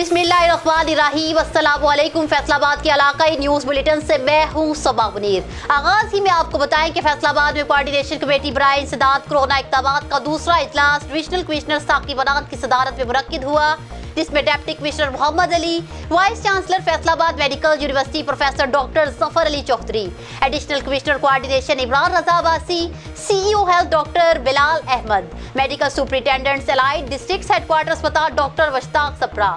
बिस्मिल्लाहिर्रहमानिर्रहीम। अस्सलामुअलैकुम। फैसलाबाद के इलाकाई न्यूज़ बुलेटिन से मैं हूँ सबा मुनीर। आगाज ही में आपको बताएं कि फैसलाबाद में कोऑर्डिनेशन कमेटी बराए इंसदाद कोरोना इक़दामात का दूसरा इजलास डिविजनल कमिश्नर साकिब अनान की सदारत में मुनक्किद हुआ, जिसमें deputy commissioner Mohammad Ali, vice chancellor Faisalabad medical university professor doctor Zafar Ali Chaudhry, additional commissioner coordination Imran Raza Abbasi, CEO health doctor Bilal Ahmed, medical superintendent allied district headquarter अस्पताल डॉक्टर वश्ताक Sapra,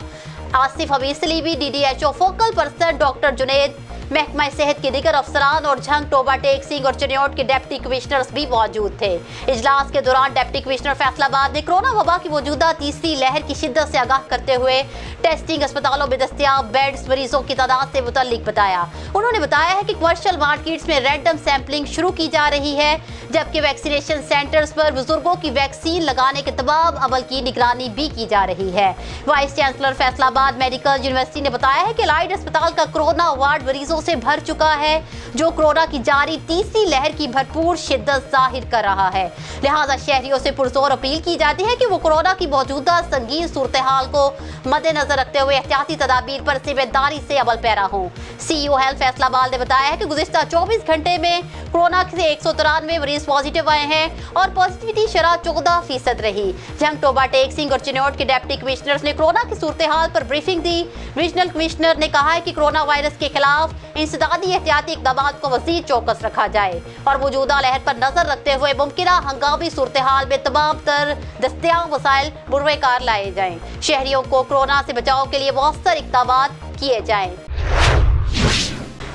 Asif Habib Salibi, DDHO focal person doctor Junaid, महकमा सेहत के दीगर अफसरान और झंग टोबा टेक सिंह और चिन्योट के डिप्टी कमिश्नर्स भी मौजूद थे। इजलास के दौरान डिप्टी कमिश्नर फैसलाबाद ने कोरोना वबा की मौजूदा तीसरी लहर की शिद्दत से आगाह करते हुए टेस्टिंग अस्पतालों में दस्तयाब बेड्स मरीजों की तादाद से मुतल्लिक बताया। उन्होंने बताया है कि कमर्शियल मार्केट्स में रैंडम सैंपलिंग शुरू की जा रही है, जबकि वैक्सीनेशन सेंटर्स पर बुजुर्गों की वैक्सीन लगाने के तमाम अमल की निगरानी भी की जा रही है। Vice chancellor Faisalabad medical university ने बताया है कि एलाइड अस्पताल का कोरोना वार्ड मरीजों से भर चुका है, जो कोरोना की जारी तीसरी लहर की भरपूर शिद्दत जाहिर कर रहा है। लिहाजा शहरियों से पुरजोर अपील की जाती है कि वो कोरोना की मौजूदा संगीन सूरत हाल को मद्देनजर रखते हुए एहतियाती तदाबीर पर जिम्मेदारी से अमल पैरा हों। CEO हेल्थ फैसलाबाद ने बताया है कि गुज़िश्ता 24 घंटे में कोरोना से 193 मरीज पॉजिटिव आए हैं और पॉजिटिविटी शरह 14% रही। झंग टोबा टेक सिंह और चिन्योट के डिप्टी कमिश्नर्स ने कोरोना की सूरत हाल पर ब्रीफिंग दी। रीजनल कमिश्नर ने कहा है कि कोरोना वायरस के खिलाफ इंसदादी एहतियाती इक़दामात को मज़ीद चौकस रखा जाए और मौजूदा लहर पर नजर रखते हुए मुमकिन हंगामी सूरत हाल में तमाम तर दस्तयाब वसाइल बुरवेकार लाए जाएं। शहरियों को कोरोना से बचाव के लिए मौसर इक़दामात किए जाएं।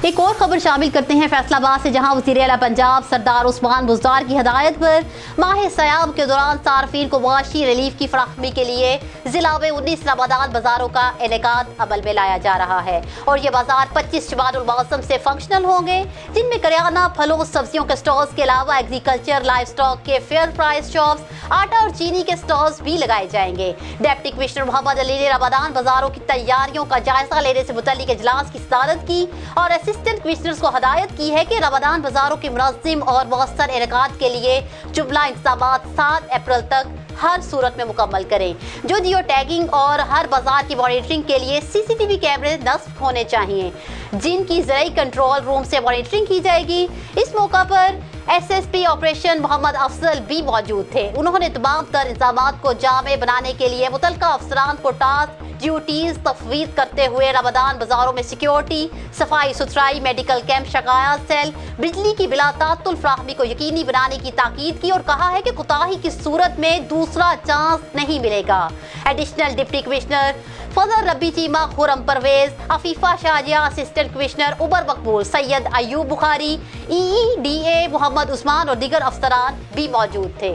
एक और खबर शामिल करते हैं फैसलाबाद से, जहां वज़ीर आला पंजाब सरदार उस्मान बुज़दार की हदायत पर माह सयाम के दौरान सार्फिन को माशी रिलीफ की फराहमी के लिए जिला में 19 रमज़ान बाजारों का इनेकाद अमल में लाया जा रहा है और ये बाजार 25 शबानुल मौसम से फंक्शनल होंगे, जिनमें करियाना, फलों, सब्जियों के स्टॉल्स के अलावा एग्रीकल्चर, लाइव स्टॉक के फेयर प्राइस शॉप्स, आटा और चीनी के स्टॉल्स भी लगाए जाएंगे। डिप्टी कमिश्नर मोहम्मद अली ने रमज़ान बाजारों की तैयारियों का जायजा लेने से मुतल्लिक इजलास की सदारत की और असिस्टेंट कमिश्नर्स को हदायत की है कि रमज़ान बाजारों के मुनज़्ज़म और मौसर इनेकाद के लिए जुमला इंतज़ामात 7 अप्रैल तक हर सूरत में मुकम्मल करें। जो जियो टैगिंग और हर बाजार की मॉनिटरिंग के लिए CCTV कैमरे नस्ब होने चाहिए, जिनकी ज़राई कंट्रोल रूम से मॉनिटरिंग की जाएगी। इस मौका पर SSP ऑपरेशन मोहम्मद अफजल भी मौजूद थे। उन्होंने तमाम तर इंतज़ामात को जामे बनाने के लिए मुतल्लिका अफसरान को टास्क ड्यूटीज तफवीज़ करते हुए रमज़ान बाजारों में सिक्योरिटी, सफाई सुथराई, मेडिकल कैंप, शिकायत सेल, बिजली की बिला तातुल फ्राहमी को यकीनी बनाने की ताकीद की और कहा है कि कोताही की सूरत में दूसरा चांस नहीं मिलेगा। एडिशनल डिप्टी कमिश्नर फजल रब्बी चीमा, खुरम परवेज, अफीफा शाजिया, असिस्टेंट कमिश्नर उमर मकबूल, सैयद अयूब बुखारी, EEDA मोहम्मद उस्मान और दीगर अफसरान भी मौजूद थे।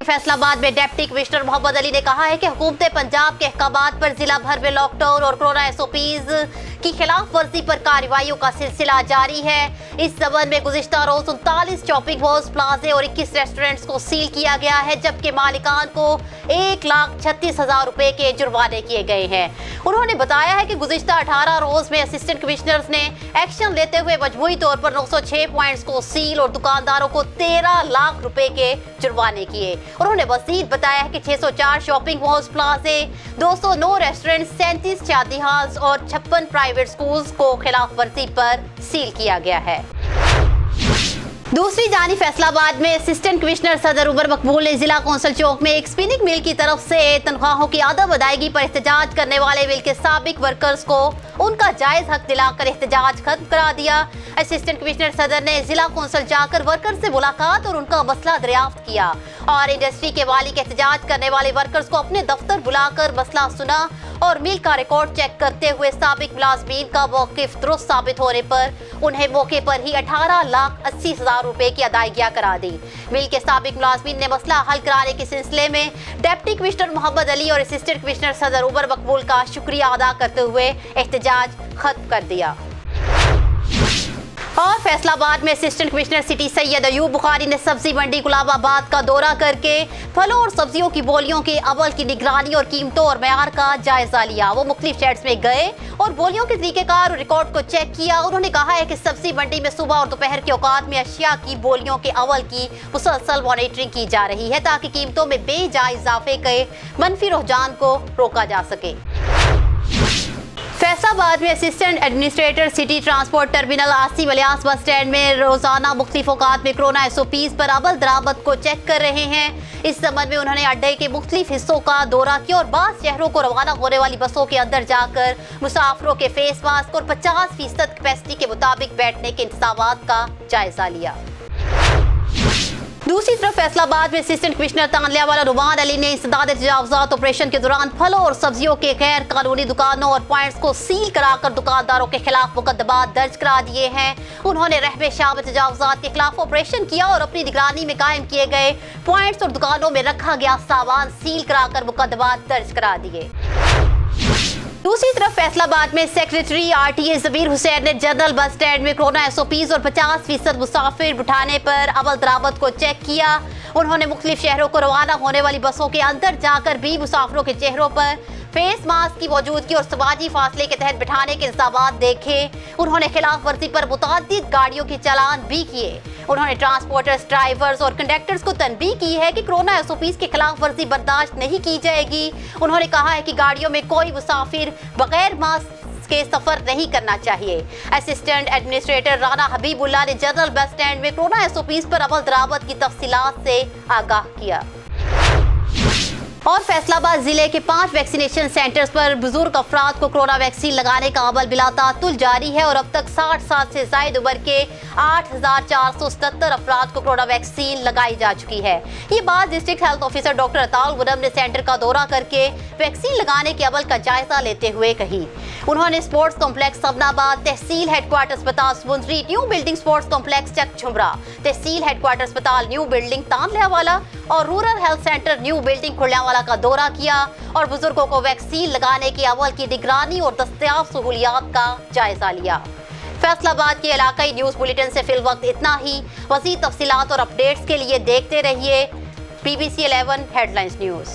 फैसलाबाद में डिप्टी कमिश्नर मोहम्मद अली ने कहा है कि हुकूमत पंजाब के अहकामात पर जिला भर में लॉकडाउन और कोरोना SOPs की खिलाफ वर्जी पर कार्रवाइयों का सिलसिला जारी है। इस संबंध में गुज़िश्ता रोज 39 शॉपिंग मॉल्स, प्लाजे और 21 रेस्टोरेंट्स को सील किया गया है, जबकि मालिकान को 1,36,000 रुपए के जुर्माने किए गए हैं। उन्होंने बताया है कि गुज़िश्ता 18 रोज में असिस्टेंट कमिश्नर्स ने एक्शन लेते हुए मजमूई तौर पर 906 पॉइंट्स को सील और दुकानदारों को 13 लाख रुपए के जुर्माने किए। उन्होंने मज़ीद बताया है कि 604 शॉपिंग मॉल्स, प्लाजे, 209 रेस्टोरेंट, 37 शादी हॉल्स और 56 प्राइवेट स्कूल्स को खिलाफ वर्जी पर सील किया गया है। दूसरी जानिब फैसलाबाद में असिस्टेंट कमिश्नर सदर उमर मकबूल ने जिला कौंसल चौक में एक स्पिनिंग मिल की तरफ से तनख्वाहों की आदम अदायगी पर एहतजाज करने वाले मिल के साबिक वर्कर्स को उनका जायज हक दिलाकर एहतजाज खत्म करा दिया। असिस्टेंट कमिश्नर सदर ने जिला कौंसल जाकर वर्कर्स से मुलाकात और उनका मसला दरियाफ्त किया और इंडस्ट्री के मालिक एहतजाज करने वाले वर्कर्स को अपने दफ्तर बुलाकर मसला सुना और मिल का रिकॉर्ड चेक करते हुए साबिक मुलाजमीन का मौक़िफ़ दुरुस्त साबित होने पर उन्हें मौके पर ही 18,80,000 रुपए की अदायगियां करा दी। मिल के साबिक मुलाजमीन ने मसला हल कराने के सिलसिले में डिप्टी कमिश्नर मोहम्मद अली और असिस्टेंट कमिश्नर सदर उमर मकबूल का शुक्रिया अदा करते हुए एहतजाज खत्म कर दिया। और फैसलाबाद में assistant commissioner city Syed Ayub Bukhari ने सब्जी मंडी गुलाबाबाद का दौरा करके फलों और सब्जियों की बोलियों के अव्वल की निगरानी और कीमतों और मयार का जायजा लिया। वो मुख्तलिफ शेड्स में गए और बोलियों के तरीकेकार और रिकॉर्ड को चेक किया। उन्होंने कहा है कि सब्जी मंडी में सुबह और दोपहर के औकात में अशिया की बोलियों के अव्वल की मुसलसल मॉनिटरिंग की जा रही है ताकि कीमतों में बेजा इजाफे के मनफी रुझान को रोका जा सके। फैसलाबाद में assistant administrator city transport terminal Asim alias bus stand में रोजाना मुख्तलिफ औकात में कोरोना SOPs पर अमल दरामद को चेक कर रहे हैं। इस संबंध में उन्होंने अड्डे के मुख्तलिफ हिस्सों का दौरा किया और बास शहरों को रवाना होने वाली बसों के अंदर जाकर मुसाफिरों के फेस मास्क और 50% कैपेसिटी के मुताबिक बैठने के इंतजामात का जायजा लिया। दूसरी तरफ फैसलाबाद में असिस्टेंट कमिश्नर तानलियावाला नुमान अली ने इंसदाद तजावुजात ऑपरेशन के दौरान फलों और सब्जियों के गैर कानूनी दुकानों और पॉइंट्स को सील कराकर दुकानदारों के खिलाफ मुकदमा दर्ज करा दिए हैं। उन्होंने रहमे शाह में तजावुजात के खिलाफ ऑपरेशन किया और अपनी निगरानी में कायम किए गए पॉइंट्स और दुकानों में रखा गया सामान सील कराकर मुकदमा दर्ज करा दिए। दूसरी तरफ फैसलाबाद में सेक्रेटरी RTA जबीर हुसैन ने जनरल बस स्टैंड में कोरोना SOPs और 50% मुसाफिर बिठाने पर अमल दरामद को चेक किया। उन्होंने मुख्तलिफ शहरों को रवाना होने वाली बसों के अंदर जाकर भी मुसाफिरों के चेहरों पर फेस मास्क की मौजूदगी और समाजी फासले के तहत बिठाने के इंतजाम देखे। उन्होंने खिलाफ वर्जी पर मुतअद्दिद गाड़ियों के चालान भी किए। उन्होंने ट्रांसपोर्टर्स, ड्राइवर्स और कंडक्टर्स को तनबीह की है कि कोरोना SOPs की खिलाफ वर्जी बर्दाश्त नहीं की जाएगी। उन्होंने कहा है कि गाड़ियों में कोई मुसाफिर बगैर मास्क के सफर नहीं करना चाहिए। असिस्टेंट एडमिनिस्ट्रेटर राना हबीबुल्लाह ने जनरल बस स्टैंड में कोरोना SOPs पर अमल दरामद की तफसीलात से आगाह किया। और फैसलाबाद जिले के 5 वैक्सीनेशन सेंटर्स पर बुजुर्ग अफराद को कोरोना वैक्सीन लगाने का अमल बिलातातुल जारी है और अब तक 60 साल से जायद उम्र के 8,477 अफराद को कोरोना वैक्सीन लगाई जा चुकी है। ये बात district health officer doctor Ataul गुनम ने सेंटर का दौरा करके वैक्सीन लगाने के अमल का जायजा लेते हुए कही। उन्होंने sports complex Sabnabad, tehsil headquarter अस्पताल Sundri, new building sports complex Chak Jhumra, tehsil headquarter अस्पताल न्यू बिल्डिंग तानलियावाला और rural health center new building Khurrianwala का दौरा किया और बुजुर्गों को वैक्सीन लगाने के अमल की निगरानी और दस्तयाब सहूलियात का जायजा लिया। फैसलाबाद के इलाकाई न्यूज बुलेटिन से फिल वक्त इतना ही। मज़ीद तफसीलात और अपडेट्स के लिए देखते रहिए BBC 11 हेडलाइंस न्यूज।